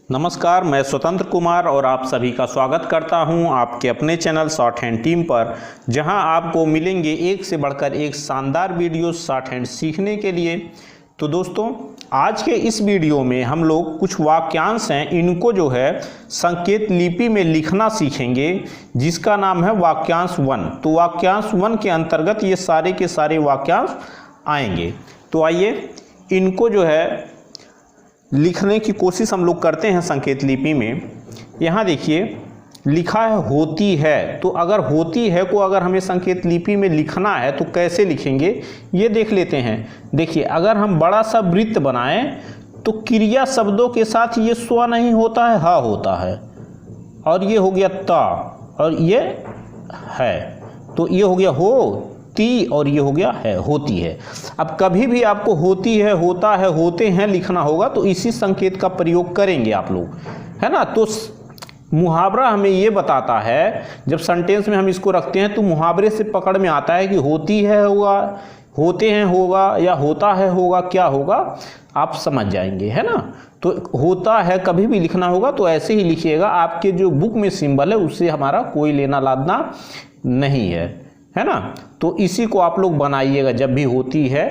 नमस्कार, मैं स्वतंत्र कुमार और आप सभी का स्वागत करता हूं आपके अपने चैनल शॉर्ट हैंड टीम पर, जहां आपको मिलेंगे एक से बढ़कर एक शानदार वीडियो शॉर्ट हैंड सीखने के लिए। तो दोस्तों, आज के इस वीडियो में हम लोग कुछ वाक्यांश हैं, इनको जो है संकेत लिपि में लिखना सीखेंगे, जिसका नाम है वाक्यांश 1। तो वाक्यांश 1 के अंतर्गत ये सारे के सारे वाक्यांश आएंगे। तो आइए इनको जो है लिखने की कोशिश हम लोग करते हैं संकेत लिपि में। यहाँ देखिए लिखा है होती है। तो अगर होती है को अगर हमें संकेत लिपि में लिखना है तो कैसे लिखेंगे ये देख लेते हैं। देखिए, अगर हम बड़ा सा वृत्त बनाएं तो क्रिया शब्दों के साथ ये स्व नहीं होता है, हा होता है, और ये हो गया ता, और ये है, तो ये हो गया हो ती, और ये हो गया है होती है। अब कभी भी आपको होती है, होता है, होते हैं लिखना होगा तो इसी संकेत का प्रयोग करेंगे आप लोग, है ना। तो मुहावरा हमें ये बताता है, जब सेंटेंस में हम इसको रखते हैं तो मुहावरे से पकड़ में आता है कि होती है होगा, होते हैं होगा, या होता है होगा, क्या होगा आप समझ जाएंगे, है ना। तो होता है कभी भी लिखना होगा तो ऐसे ही लिखिएगा। आपके जो बुक में सिंबल है उससे हमारा कोई लेना लादना नहीं है ना। तो इसी को आप लोग बनाइएगा जब भी होती है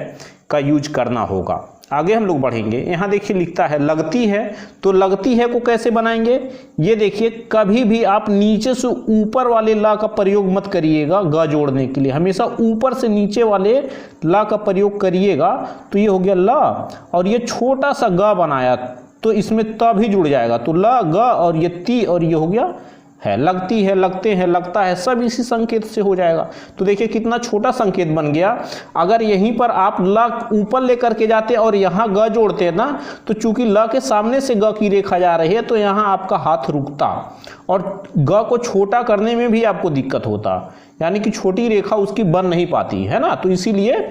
का यूज करना होगा। आगे हम लोग बढ़ेंगे। यहाँ देखिए लिखता है लगती है। तो लगती है को कैसे बनाएंगे, ये देखिए, कभी भी आप नीचे से ऊपर वाले ला का प्रयोग मत करिएगा ग जोड़ने के लिए, हमेशा ऊपर से नीचे वाले ला का प्रयोग करिएगा। तो ये हो गया ला, और ये छोटा सा ग बनाया तो इसमें त भी जुड़ जाएगा, तो ल ग, और ये ती, और ये हो गया है। लगती है, लगते हैं, लगता है, सब इसी संकेत से हो जाएगा। तो देखिए कितना छोटा संकेत बन गया। अगर यहीं पर आप ल ऊपर लेकर के जाते और यहाँ ग जोड़ते हैं ना, तो चूंकि ल के सामने से ग की रेखा जा रही है तो यहाँ आपका हाथ रुकता, और ग को छोटा करने में भी आपको दिक्कत होता, यानी कि छोटी रेखा उसकी बन नहीं पाती, है ना। तो इसीलिए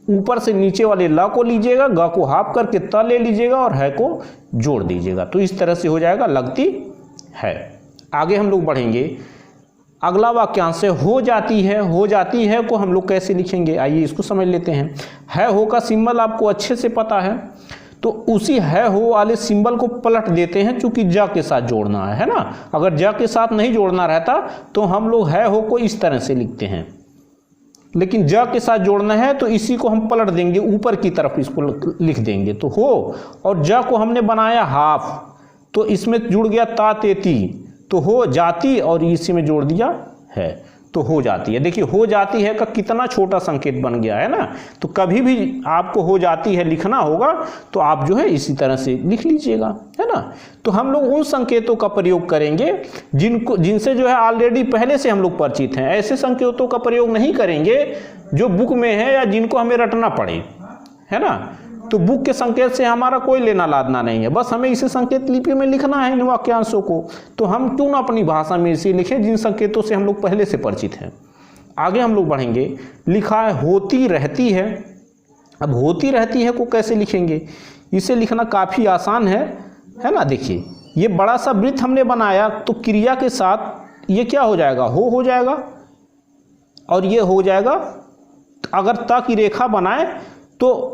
ऊपर से नीचे वाले ल को लीजिएगा, ग को हाफ करके त ले लीजिएगा और है को जोड़ दीजिएगा। तो इस तरह से हो जाएगा लगती है। आगे हम लोग बढ़ेंगे। अगला वाक्यांश है हो जाती है। हो जाती है को हम लोग कैसे लिखेंगे, आइए इसको समझ लेते हैं। है हो का सिंबल आपको अच्छे से पता है, तो उसी है हो वाले सिंबल को पलट देते हैं, चूंकि ज के साथ जोड़ना है ना। अगर ज के साथ नहीं जोड़ना रहता तो हम लोग है हो को इस तरह से लिखते हैं, लेकिन ज के साथ जोड़ना है तो इसी को हम पलट देंगे, ऊपर की तरफ इसको लिख देंगे। तो हो और ज को हमने बनाया हाफ, तो इसमें जुड़ गया ता ते ती, तो हो जाती, और इसी में जोड़ दिया है तो हो जाती है। देखिए हो जाती है का कितना छोटा संकेत बन गया है ना। तो कभी भी आपको हो जाती है लिखना होगा तो आप जो है इसी तरह से लिख लीजिएगा, है ना। तो हम लोग उन संकेतों का प्रयोग करेंगे जिनसे जो है ऑलरेडी पहले से हम लोग परिचित हैं। ऐसे संकेतों का प्रयोग नहीं करेंगे जो बुक में है या जिनको हमें रटना पड़े, है ना। तो बुक के संकेत से हमारा कोई लेना लादना नहीं है, बस हमें इसे संकेत लिपि में लिखना है इन वाक्यांशों को। तो हम क्यों ना अपनी भाषा में इसे लिखें जिन संकेतों से हम लोग पहले से परिचित हैं। आगे हम लोग बढ़ेंगे। लिखा है होती रहती है। अब होती रहती है को कैसे लिखेंगे, इसे लिखना काफ़ी आसान है ना। देखिए ये बड़ा सा वृत्त हमने बनाया तो क्रिया के साथ ये क्या हो जाएगा, हो जाएगा, और ये हो जाएगा। अगर ता की रेखा बनाए तो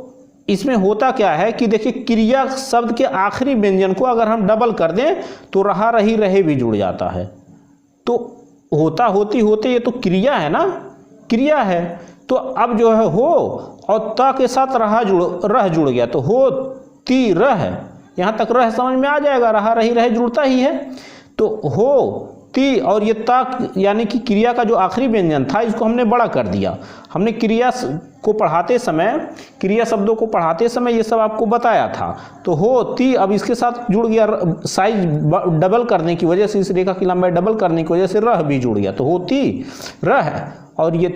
इसमें होता क्या है कि देखिए क्रिया शब्द के आखिरी व्यंजन को अगर हम डबल कर दें तो रहा रही रहे भी जुड़ जाता है। तो होता होती होते ये तो क्रिया है ना, क्रिया है। तो अब जो है हो और ता के साथ रह जुड़ गया, तो हो ती रह, यहाँ तक रह समझ में आ जाएगा, रहा रही रहे जुड़ता ही है। तो हो ती और ये ता यानी कि क्रिया का जो आखिरी व्यंजन था इसको हमने बड़ा कर दिया। हमने क्रिया को पढ़ाते समय, क्रिया शब्दों को पढ़ाते समय ये सब आपको बताया था। तो हो ती अब इसके साथ जुड़ गया, साइज डबल करने की वजह से, इस रेखा की लंबाई डबल करने की वजह से रह भी जुड़ गया। तो होती रह, और ये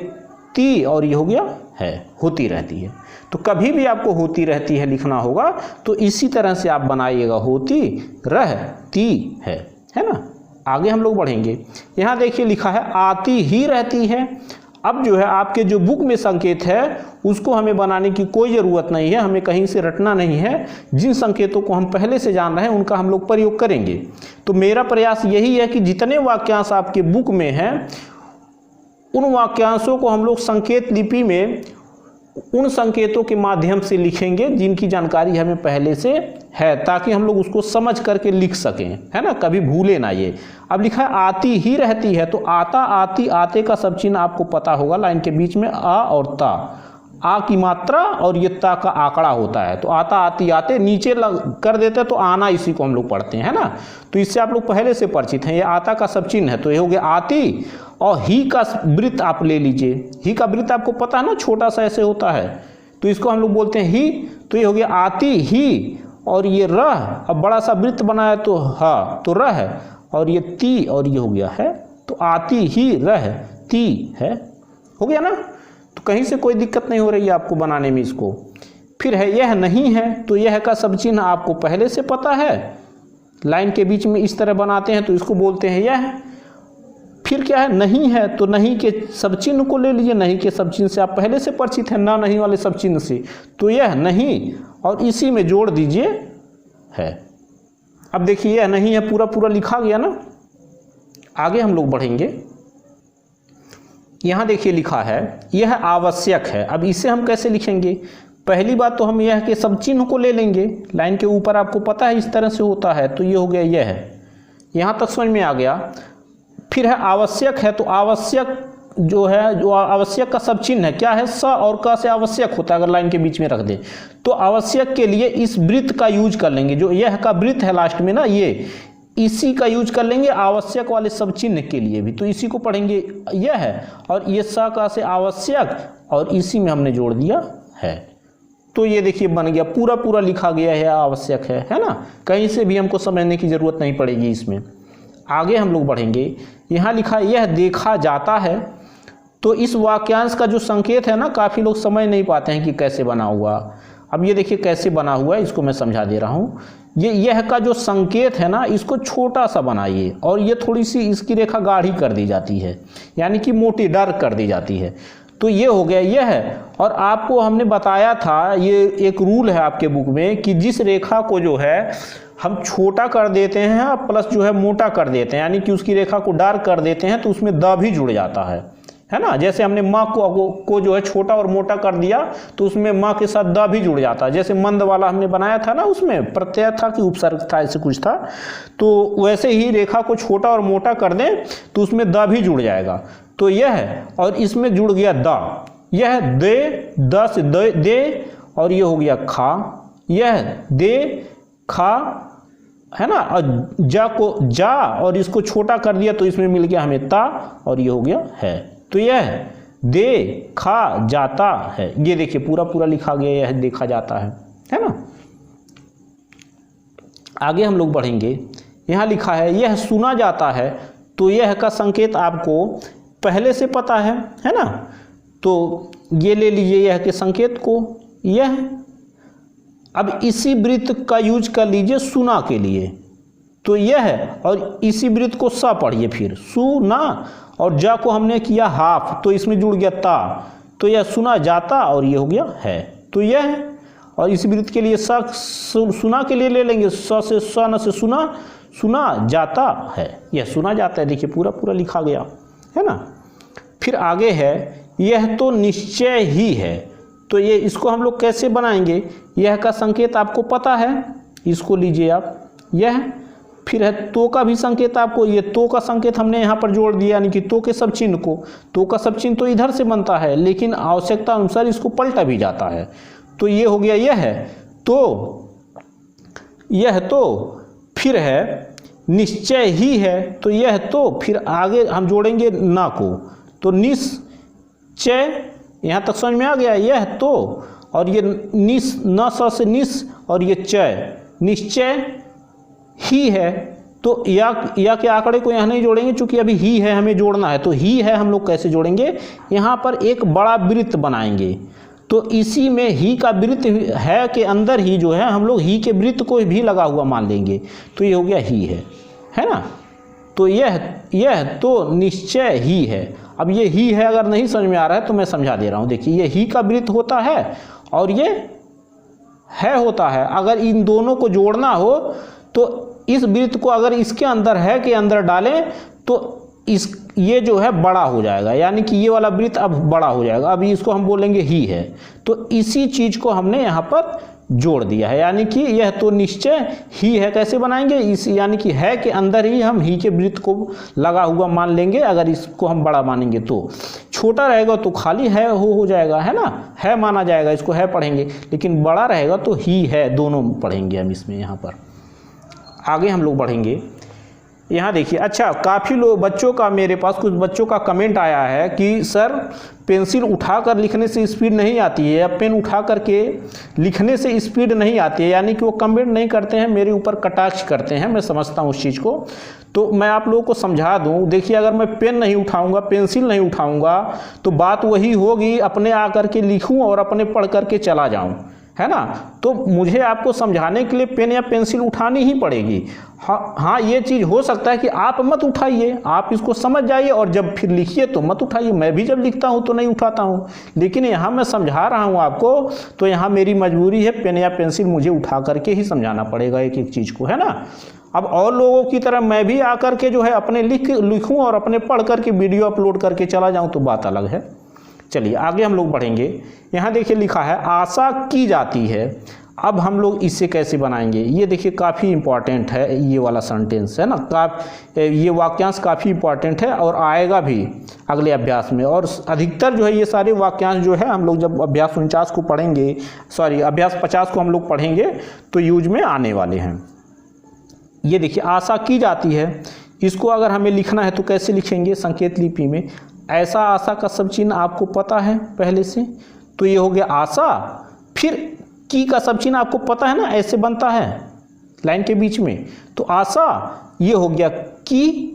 ती, और ये हो गया है, होती रहती है। तो कभी भी आपको होती रहती है लिखना होगा तो इसी तरह से आप बनाइएगा, होती रहती है ना। आगे हम लोग बढ़ेंगे। यहाँ देखिए लिखा है आती ही रहती है। अब जो है आपके जो बुक में संकेत है उसको हमें बनाने की कोई ज़रूरत नहीं है, हमें कहीं से रटना नहीं है। जिन संकेतों को हम पहले से जान रहे हैं उनका हम लोग प्रयोग करेंगे। तो मेरा प्रयास यही है कि जितने वाक्यांश आपके बुक में हैं उन वाक्यांशों को हम लोग संकेत लिपि में उन संकेतों के माध्यम से लिखेंगे जिनकी जानकारी हमें पहले से है, ताकि हम लोग उसको समझ करके लिख सकें, है ना, कभी भूले ना ये। अब लिखा है आती ही रहती है, तो आता, आती, आते का सब चिन्ह आपको पता होगा, लाइन के बीच में आ और ता, आ की मात्रा और ये ता का आंकड़ा होता है। तो आता, आती, आते नीचे कर देते हैं तो आना, इसी को हम लोग पढ़ते हैं ना। तो इससे आप लोग पहले से परिचित हैं। ये आता का सब चिन्ह है, तो ये हो गया आती। और ही का वृत्त आप ले लीजिए, ही का वृत्त आपको पता है ना, छोटा सा ऐसे होता है, तो इसको हम लोग बोलते हैं ही। तो ये हो गया आती ही, और ये रह, अब बड़ा सा वृत्त बनाया तो हा, तो रह, और ये ती, और ये हो गया है, तो आती ही रह ती है, हो गया ना। तो कहीं से कोई दिक्कत नहीं हो रही है आपको बनाने में इसको। फिर है यह नहीं है, तो यह का सब चिन्ह आपको पहले से पता है, लाइन के बीच में इस तरह बनाते हैं तो इसको बोलते हैं यह। फिर क्या है, नहीं है, तो नहीं के सब चिन्ह को ले लीजिए, नहीं के सब चिन्ह से आप पहले से परिचित हैं, ना नहीं वाले सब चिन्ह से, तो यह नहीं, और इसी में जोड़ दीजिए है। अब देखिए यह नहीं है पूरा पूरा लिखा गया ना। आगे हम लोग बढ़ेंगे, यहाँ देखिए लिखा है यह आवश्यक है। अब इसे हम कैसे लिखेंगे, पहली बात तो हम यह के सब चिन्ह को ले लेंगे, लाइन के ऊपर आपको पता है इस तरह से होता है, तो ये हो गया यह है, यहाँ तक समझ में आ गया। फिर है आवश्यक है, तो आवश्यक जो है, जो आवश्यक का सब चिन्ह है क्या है, स और क से आवश्यक होता है, अगर लाइन के बीच में रख दे तो आवश्यक के लिए इस वृत्त का यूज कर लेंगे, जो यह का वृत्त है लास्ट में ना, ये इसी का यूज कर लेंगे आवश्यक वाले सब चिन्ह के लिए भी, तो इसी को पढ़ेंगे यह है, और ये स का से आवश्यक, और इसी में हमने जोड़ दिया है। तो ये देखिए बन गया, पूरा पूरा लिखा गया है आवश्यक है ना, कहीं से भी हमको समझने की जरूरत नहीं पड़ेगी इसमें। आगे हम लोग बढ़ेंगे, यहाँ लिखा यह देखा जाता है, तो इस वाक्यांश का जो संकेत है ना, काफ़ी लोग समझ नहीं पाते हैं कि कैसे बना हुआ। अब ये देखिए कैसे बना हुआ है, इसको मैं समझा दे रहा हूँ। ये यह का जो संकेत है ना, इसको छोटा सा बनाइए, और ये थोड़ी सी इसकी रेखा गाढ़ी कर दी जाती है, यानी कि मोटी डार्क कर दी जाती है, तो ये हो गया यह है। और आपको हमने बताया था, ये एक रूल है आपके बुक में, कि जिस रेखा को जो है हम छोटा कर देते हैं प्लस जो है मोटा कर देते हैं, यानी कि उसकी रेखा को डार्क कर देते हैं, तो उसमें द भी जुड़ जाता है ना। जैसे हमने माँ को जो है छोटा और मोटा कर दिया, तो उसमें माँ के साथ द भी जुड़ जाता है। जैसे मंद वाला हमने बनाया था ना, उसमें प्रत्यय था कि उपसर्ग था, ऐसे कुछ था, तो वैसे ही रेखा को छोटा और मोटा कर दें तो उसमें द भी जुड़ जाएगा। तो यह है, और इसमें जुड़ गया द, यह दे, द से दे, और ये हो गया खा, यह दे खा, है ना, और जा को जा, और इसको छोटा कर दिया तो इसमें मिल गया हमें ता, और ये हो गया है। तो यह दे खा जाता है, ये देखिए पूरा पूरा लिखा गया, यह देखा जाता है ना। आगे हम लोग बढ़ेंगे, यहाँ लिखा है यह सुना जाता है, तो यह का संकेत आपको पहले से पता है ना, तो ये ले लीजिए यह के संकेत को, यह। अब इसी वृत्त का यूज कर लीजिए सुना के लिए, तो यह है, और इसी वृत्त को सा पढ़िए, फिर सुना, और जा को हमने किया हाफ, तो इसमें जुड़ गया ता, तो यह सुना जाता, और ये हो गया है, तो यह है। और इसी वृत्त के लिए सा सुना के लिए ले लेंगे, स से स न से सुना, सुना जाता है, यह सुना जाता है, देखिए पूरा पूरा लिखा गया है ना। फिर आगे है यह तो निश्चय ही है, तो ये इसको हम लोग कैसे बनाएंगे, यह का संकेत आपको पता है, इसको लीजिए आप यह। फिर है तो का भी संकेत आपको, ये तो का संकेत हमने यहाँ पर जोड़ दिया, यानी कि तो के सब चिन्ह को, तो का सब चिन्ह तो इधर से बनता है, लेकिन आवश्यकता अनुसार इसको पलटा भी जाता है, तो ये हो गया यह है, तो यह तो। फिर है निश्चय ही है, तो यह तो, फिर आगे हम जोड़ेंगे ना को, तो निश्चय, यहाँ तक समझ में आ गया, यह तो, और ये निस, न स से निस, और ये चय, निश्चय ही है, तो या के आंकड़े को यहाँ नहीं जोड़ेंगे, चूंकि अभी ही है हमें जोड़ना है, तो ही है हम लोग कैसे जोड़ेंगे, यहाँ पर एक बड़ा वृत्त बनाएंगे, तो इसी में ही का वृत्त है के अंदर ही जो है हम लोग ही के वृत्त को भी लगा हुआ मान लेंगे, तो ये हो गया ही है ना। तो यह तो निश्चय ही है। अब ये ही है अगर नहीं समझ में आ रहा है तो मैं समझा दे रहा हूँ, देखिए ये ही का वृत्त होता है और ये है होता है, अगर इन दोनों को जोड़ना हो तो इस वृत्त को अगर इसके अंदर है के अंदर डालें तो ये जो है बड़ा हो जाएगा, यानी कि ये वाला वृत्त अब बड़ा हो जाएगा। अब इसको हम बोलेंगे ही है, तो इसी चीज को हमने यहाँ पर जोड़ दिया है, यानी कि यह तो निश्चय ही है। कैसे बनाएंगे, इस यानी कि है के अंदर ही हम ही के वृत्त को लगा हुआ मान लेंगे। अगर इसको हम बड़ा मानेंगे तो छोटा रहेगा तो खाली है हो जाएगा, है ना, है माना जाएगा, इसको है पढ़ेंगे। लेकिन बड़ा रहेगा तो ही है, दोनों पढ़ेंगे हम इसमें। यहाँ पर आगे हम लोग बढ़ेंगे। यहाँ देखिए, अच्छा काफ़ी लोग बच्चों का, मेरे पास कुछ बच्चों का कमेंट आया है कि सर पेंसिल उठाकर लिखने से स्पीड नहीं आती है, या पेन उठा करके लिखने से स्पीड नहीं आती है। यानी कि वो कमेंट नहीं करते हैं, मेरे ऊपर कटाक्ष करते हैं। मैं समझता हूँ उस चीज़ को, तो मैं आप लोगों को समझा दूँ। देखिए, अगर मैं पेन नहीं उठाऊँगा, पेंसिल नहीं उठाऊँगा, तो बात वही होगी अपने आकर के लिखूँ और अपने पढ़ करके चला जाऊँ, है ना। तो मुझे आपको समझाने के लिए पेन या पेंसिल उठानी ही पड़ेगी। हाँ, ये चीज़ हो सकता है कि आप मत उठाइए, आप इसको समझ जाइए और जब फिर लिखिए तो मत उठाइए। मैं भी जब लिखता हूँ तो नहीं उठाता हूँ, लेकिन यहाँ मैं समझा रहा हूँ आपको, तो यहाँ मेरी मजबूरी है, पेन या पेंसिल मुझे उठा करके ही समझाना पड़ेगा एक एक चीज़ को, है ना। अब और लोगों की तरह मैं भी आकर के जो है अपने लिखूँ और अपने पढ़ करके वीडियो अपलोड करके चला जाऊँ तो बात अलग है। चलिए आगे हम लोग बढ़ेंगे। यहाँ देखिए लिखा है आशा की जाती है। अब हम लोग इसे कैसे बनाएंगे, ये देखिए काफ़ी इंपॉर्टेंट है, ये वाला सेंटेंस है ना, ये वाक्यांश काफ़ी इंपॉर्टेंट है और आएगा भी अगले अभ्यास में। और अधिकतर जो है ये सारे वाक्यांश जो है हम लोग जब अभ्यास 49 को पढ़ेंगे, अभ्यास 50 को हम लोग पढ़ेंगे तो यूज में आने वाले हैं। ये देखिए आशा की जाती है, इसको अगर हमें लिखना है तो कैसे लिखेंगे, संकेत लिपि में। ऐसा आशा का सब चिन्ह आपको पता है पहले से, तो ये हो गया आशा। फिर की का सब चिन्ह आपको पता है ना, ऐसे बनता है लाइन के बीच में, तो आशा ये हो गया की।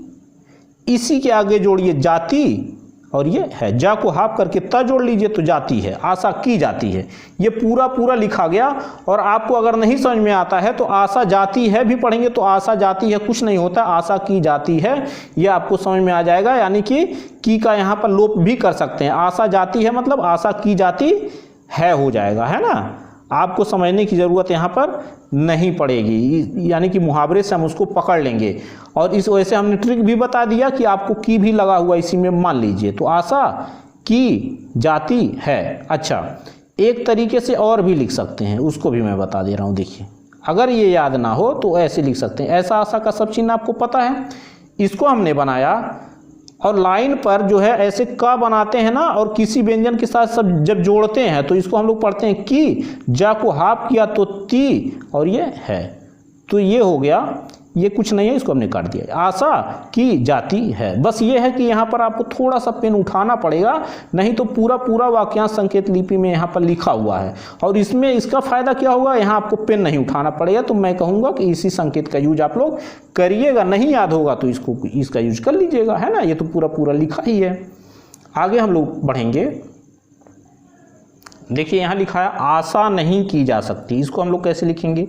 इसी के आगे जोड़िए जाति, और ये है, जा को हाफ करके त जोड़ लीजिए तो जाती है, आशा की जाती है। ये पूरा लिखा गया। और आपको अगर नहीं समझ में आता है तो आशा जाती है भी पढ़ेंगे, तो आशा जाती है कुछ नहीं होता, आशा की जाती है, ये आपको समझ में आ जाएगा। यानी कि की का यहाँ पर लोप भी कर सकते हैं, आशा जाती है मतलब आशा की जाती है हो जाएगा, है ना। आपको समझने की ज़रूरत यहाँ पर नहीं पड़ेगी, यानी कि मुहावरे से हम उसको पकड़ लेंगे। और इस वजह से हमने ट्रिक भी बता दिया कि आपको की भी लगा हुआ इसी में मान लीजिए, तो आशा की जाती है। अच्छा, एक तरीके से और भी लिख सकते हैं, उसको भी मैं बता दे रहा हूँ। देखिए, अगर ये याद ना हो तो ऐसे लिख सकते हैं, ऐसा आशा का सब चिन्ह आपको पता है, इसको हमने बनाया और लाइन पर जो है ऐसे का बनाते हैं ना, और किसी व्यंजन के साथ सब जब जोड़ते हैं तो इसको हम लोग पढ़ते हैं की, जा को हाफ किया तो ती, और ये है, तो ये हो गया। ये कुछ नहीं है, इसको हमने काट दिया, आशा की जाती है। बस ये है कि यहाँ पर आपको थोड़ा सा पेन उठाना पड़ेगा, नहीं तो पूरा वाक्यांश संकेत लिपि में यहाँ पर लिखा हुआ है। और इसमें इसका फ़ायदा क्या होगा, यहाँ आपको पेन नहीं उठाना पड़ेगा। तो मैं कहूँगा कि इसी संकेत का यूज आप लोग करिएगा, नहीं याद होगा तो इसका यूज कर लीजिएगा, है ना। ये तो पूरा लिखा ही है। आगे हम लोग बढ़ेंगे। देखिए यहाँ लिखा है आशा नहीं की जा सकती, इसको हम लोग कैसे लिखेंगे।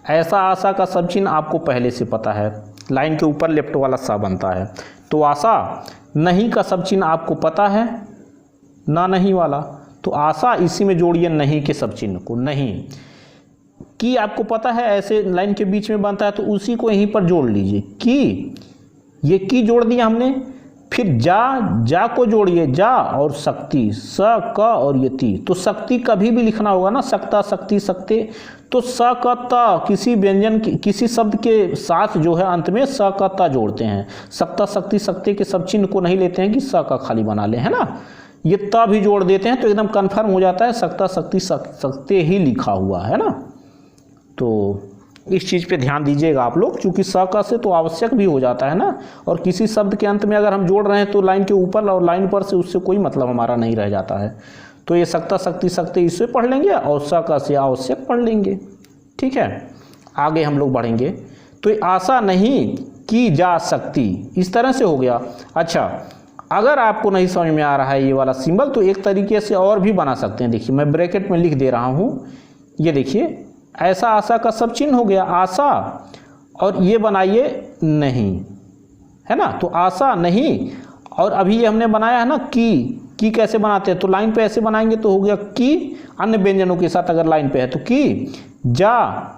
ऐसा आशा का सब चिन्ह आपको पहले से पता है, लाइन के ऊपर लेफ्ट वाला सा बनता है, तो आशा नहीं का सब चिन्ह आपको पता है, ना नहीं वाला, तो आशा इसी में जोड़िए नहीं के सब चिन्ह को। नहीं की आपको पता है ऐसे लाइन के बीच में बनता है, तो उसी को यहीं पर जोड़ लीजिए की, ये की जोड़ दिया हमने। फिर जा को जोड़िए, जा और शक्ति, स क और ये ती, तो शक्ति कभी भी लिखना होगा ना, सकता शक्ति सकते, तो स क त किसी व्यंजन किसी शब्द के साथ जो है अंत में स क त जोड़ते हैं। सकता शक्ति सकते के सब चिन्ह को नहीं लेते हैं कि स का खाली बना ले, है ना। ये त भी जोड़ देते हैं तो एकदम कन्फर्म हो जाता है सकता शक्ति सकते ही लिखा हुआ है ना। तो इस चीज़ पे ध्यान दीजिएगा आप लोग, क्योंकि स का से तो आवश्यक भी हो जाता है ना, और किसी शब्द के अंत में अगर हम जोड़ रहे हैं तो लाइन के ऊपर और लाइन पर से उससे कोई मतलब हमारा नहीं रह जाता है। तो ये सकता शक्ति सकते इससे पढ़ लेंगे और स का से आवश्यक पढ़ लेंगे, ठीक है। आगे हम लोग बढ़ेंगे। तो आशा नहीं की जा सकती, इस तरह से हो गया। अच्छा, अगर आपको नहीं समझ में आ रहा है ये वाला सिंबल, तो एक तरीके से और भी बना सकते हैं। देखिए मैं ब्रैकेट में लिख दे रहा हूँ, ये देखिए ऐसा आशा का सब चिन्ह हो गया आशा, और ये बनाइए नहीं, है ना। तो आशा नहीं, और अभी ये हमने बनाया है ना की कैसे बनाते हैं, तो लाइन पे ऐसे बनाएंगे तो हो गया की, अन्य व्यंजनों के साथ अगर लाइन पे है तो की, जा,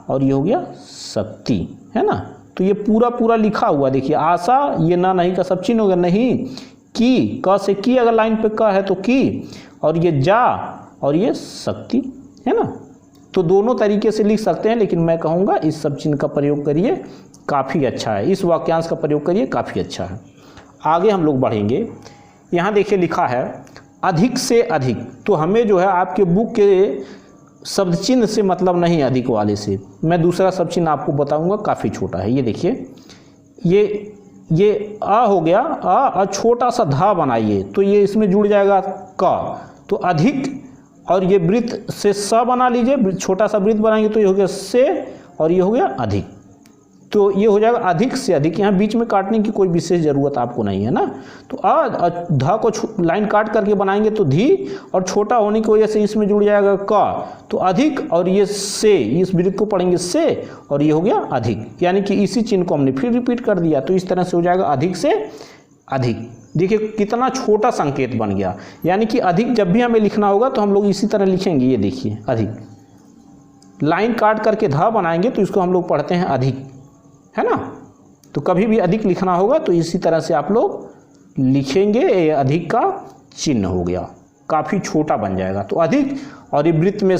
और ये हो गया शक्ति, है ना। तो ये पूरा पूरा लिखा हुआ देखिए, आशा, ये ना नहीं का सब चिन्ह हो गया, नहीं की, क से की, अगर लाइन पे क है तो की, और ये जा और ये शक्ति, है ना। तो दोनों तरीके से लिख सकते हैं, लेकिन मैं कहूँगा इस सब चिन्ह का प्रयोग करिए, काफ़ी अच्छा है, इस वाक्यांश का प्रयोग करिए, काफ़ी अच्छा है। आगे हम लोग बढ़ेंगे। यहाँ देखिए लिखा है अधिक से अधिक, तो हमें जो है आपके बुक के शब्द चिन्ह से मतलब नहीं अधिक वाले से। मैं दूसरा शब्द चिन्ह आपको बताऊंगा, काफ़ी छोटा है। ये देखिए, ये आ हो गया, आ छोटा सा धा बनाइए तो ये इसमें जुड़ जाएगा का, तो अधिक, और ये वृत्त से स बना लीजिए, छोटा सा वृत्त बनाएंगे तो ये हो गया से, और ये हो गया अधिक, तो ये हो जाएगा अधिक से अधिक। यहाँ बीच में काटने की कोई विशेष ज़रूरत आपको नहीं है ना। तो धा को लाइन काट करके बनाएंगे तो धी, और छोटा होने की वजह से इसमें जुड़ जाएगा का, तो अधिक, और ये से, इस वृत्त को पढ़ेंगे से, और ये हो गया अधिक, यानी कि इसी चिन्ह को हमने फिर रिपीट कर दिया, तो इस तरह से हो जाएगा अधिक से अधिक। देखिए कितना छोटा संकेत बन गया, यानी कि अधिक जब भी हमें लिखना होगा तो हम लोग इसी तरह लिखेंगे। ये देखिए अधिक, लाइन काट करके धा बनाएंगे तो इसको हम लोग पढ़ते हैं अधिक, है ना। तो कभी भी अधिक लिखना होगा तो इसी तरह से आप लोग लिखेंगे, ये अधिक का चिन्ह हो गया, काफ़ी छोटा बन जाएगा। तो अधिक, और ये वृत्त में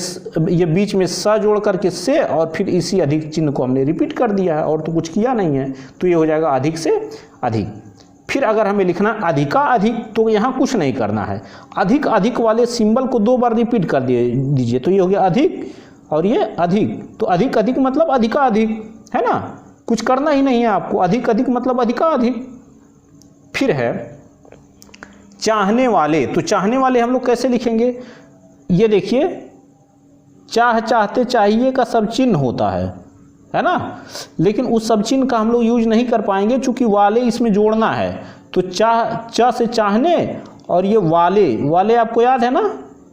ये बीच में स जोड़ करके से, और फिर इसी अधिक चिन्ह को हमने रिपीट कर दिया है, और तो कुछ किया नहीं है, तो ये हो जाएगा अधिक से अधिक। फिर अगर हमें लिखना अधिका अधिक, तो यहाँ कुछ नहीं करना है, अधिक अधिक वाले सिंबल को 2 बार रिपीट कर दीजिए, तो ये हो गया अधिक, और ये अधिक, तो अधिक अधिक मतलब अधिका अधिक, है ना, कुछ करना ही नहीं है आपको, अधिक अधिक मतलब अधिका अधिक। फिर है चाहने वाले, तो चाहने वाले हम लोग कैसे लिखेंगे? ये देखिए, चाह, चाहते, चाहिए का सब चिन्ह होता है ना, लेकिन उस सब चिन्ह का हम लोग यूज नहीं कर पाएंगे चूंकि वाले इसमें जोड़ना है। तो चाह, चा से चाहने, और ये वाले, वाले आपको याद है ना,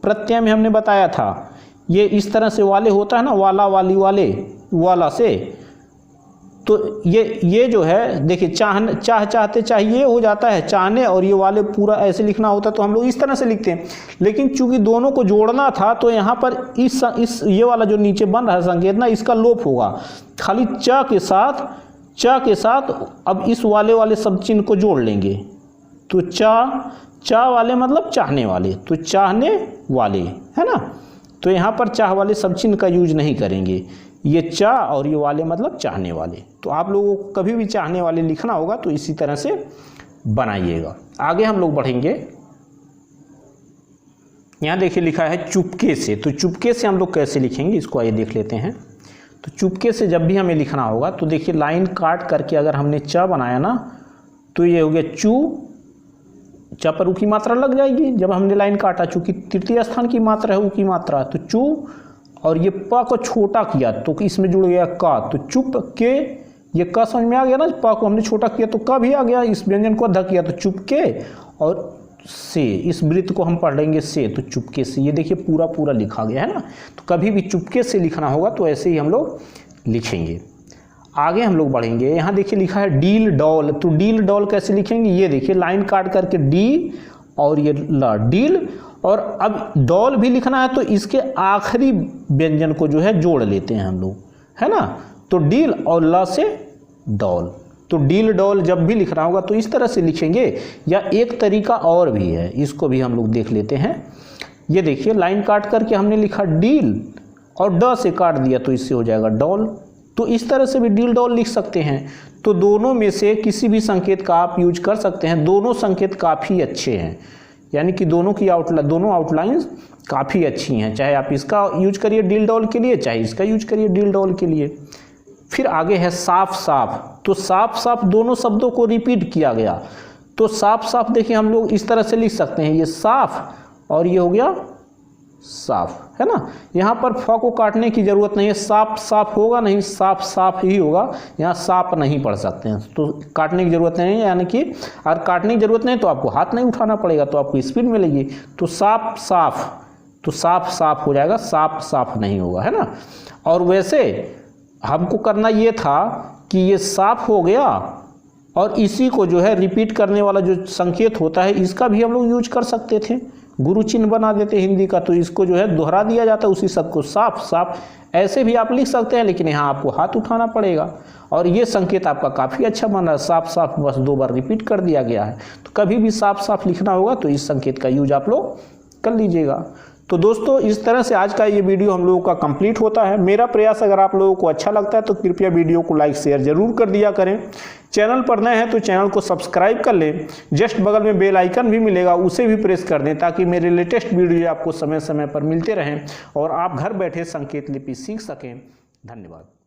प्रत्यय में हमने बताया था, ये इस तरह से वाले होता है ना, वाला, वाली, वाले, वाला से। तो ये जो है देखिए, चाह, चाहते, चाहिए हो जाता है चाहने, और ये वाले पूरा ऐसे लिखना होता है, तो हम लोग इस तरह से लिखते हैं। लेकिन चूंकि दोनों को जोड़ना था तो यहाँ पर इस ये वाला जो नीचे बन रहा है संकेत ना, इसका लोप होगा, खाली च के साथ अब इस वाले सब चिन्ह को जोड़ लेंगे। तो चा वाले मतलब चाहने वाले, तो चाहने वाले, है ना। तो यहाँ पर चाह वाले सब चिन्ह का यूज नहीं करेंगे, ये चा और ये वाले मतलब चाहने वाले। तो आप लोगों को कभी भी चाहने वाले लिखना होगा तो इसी तरह से बनाइएगा। आगे हम लोग बढ़ेंगे। यहाँ देखिए लिखा है चुपके से, तो चुपके से हम लोग कैसे लिखेंगे इसको आइए देख लेते हैं। तो चुपके से जब भी हमें लिखना होगा तो देखिए, लाइन काट करके अगर हमने च बनाया ना, तो ये हो गया चू, च पर ऊ की मात्रा लग जाएगी जब हमने लाइन काटा, चूंकि तृतीय स्थान की मात्रा है ऊ की मात्रा, तो चू, और ये प को छोटा किया तो इसमें जुड़ गया का, तो चुप के, ये का समझ में आ गया ना, प को हमने छोटा किया तो का भी आ गया, इस व्यंजन को अधा किया तो चुप के, और से, इस वृत्त को हम पढ़ लेंगे से, तो चुपके से। ये देखिए पूरा पूरा लिखा गया है ना। तो कभी भी चुपके से लिखना होगा तो ऐसे ही हम लोग लिखेंगे। आगे हम लोग बढ़ेंगे। यहाँ देखिए लिखा है डील डॉल, तो डील डॉल कैसे लिखेंगे? ये देखिए लाइन काट करके डी और ये ल, डील, और अब डॉल भी लिखना है तो इसके आखिरी व्यंजन को जो है जोड़ लेते हैं हम लोग, है ना। तो डील और ल से डॉल, तो डील डॉल जब भी लिखना होगा तो इस तरह से लिखेंगे। या एक तरीका और भी है, इसको भी हम लोग देख लेते हैं। ये देखिए लाइन काट करके हमने लिखा डील और ड से काट दिया तो इससे हो जाएगा डॉल, तो इस तरह से भी डील डॉल लिख सकते हैं। तो दोनों में से किसी भी संकेत का आप यूज कर सकते हैं। दोनों संकेत काफ़ी अच्छे हैं, यानी कि दोनों आउटलाइंस काफ़ी अच्छी हैं। चाहे आप इसका यूज करिए डील डॉल के लिए, चाहे इसका यूज करिए डील डॉल के लिए। फिर आगे है साफ साफ, तो साफ साफ दोनों शब्दों को रिपीट किया गया। तो साफ साफ देखिए हम लोग इस तरह से लिख सकते हैं, ये साफ और ये हो गया साफ, है ना। यहाँ पर फ को काटने की जरूरत नहीं है, साफ साफ होगा नहीं, साफ साफ ही होगा, यहाँ साफ नहीं पढ़ सकते हैं, तो काटने की जरूरत नहीं है। यानी कि अगर काटने की जरूरत नहीं तो आपको हाथ नहीं उठाना पड़ेगा, तो आपको स्पीड मिलेगी। तो साफ साफ, तो साफ साफ हो जाएगा, साफ साफ नहीं होगा, है ना। और वैसे हमको करना ये था कि ये साफ हो गया और इसी को जो है रिपीट करने वाला जो संकेत होता है इसका भी हम लोग यूज कर सकते थे। गुरु चिन्ह बना देते हिंदी का, तो इसको जो है दोहरा दिया जाता है उसी शब्द को साफ साफ। ऐसे भी आप लिख सकते हैं, लेकिन यहाँ आपको हाथ उठाना पड़ेगा। और ये संकेत आपका काफ़ी अच्छा बन रहा है, साफ साफ बस 2 बार रिपीट कर दिया गया है। तो कभी भी साफ साफ लिखना होगा तो इस संकेत का यूज आप लोग कर लीजिएगा। तो दोस्तों इस तरह से आज का ये वीडियो हम लोगों का कंप्लीट होता है। मेरा प्रयास अगर आप लोगों को अच्छा लगता है तो कृपया वीडियो को लाइक शेयर जरूर कर दिया करें। चैनल पर नए हैं तो चैनल को सब्सक्राइब कर लें। जस्ट बगल में बेल आइकन भी मिलेगा, उसे भी प्रेस कर दें ताकि मेरे लेटेस्ट वीडियो आपको समय समय पर मिलते रहें और आप घर बैठे संकेत लिपि सीख सकें। धन्यवाद।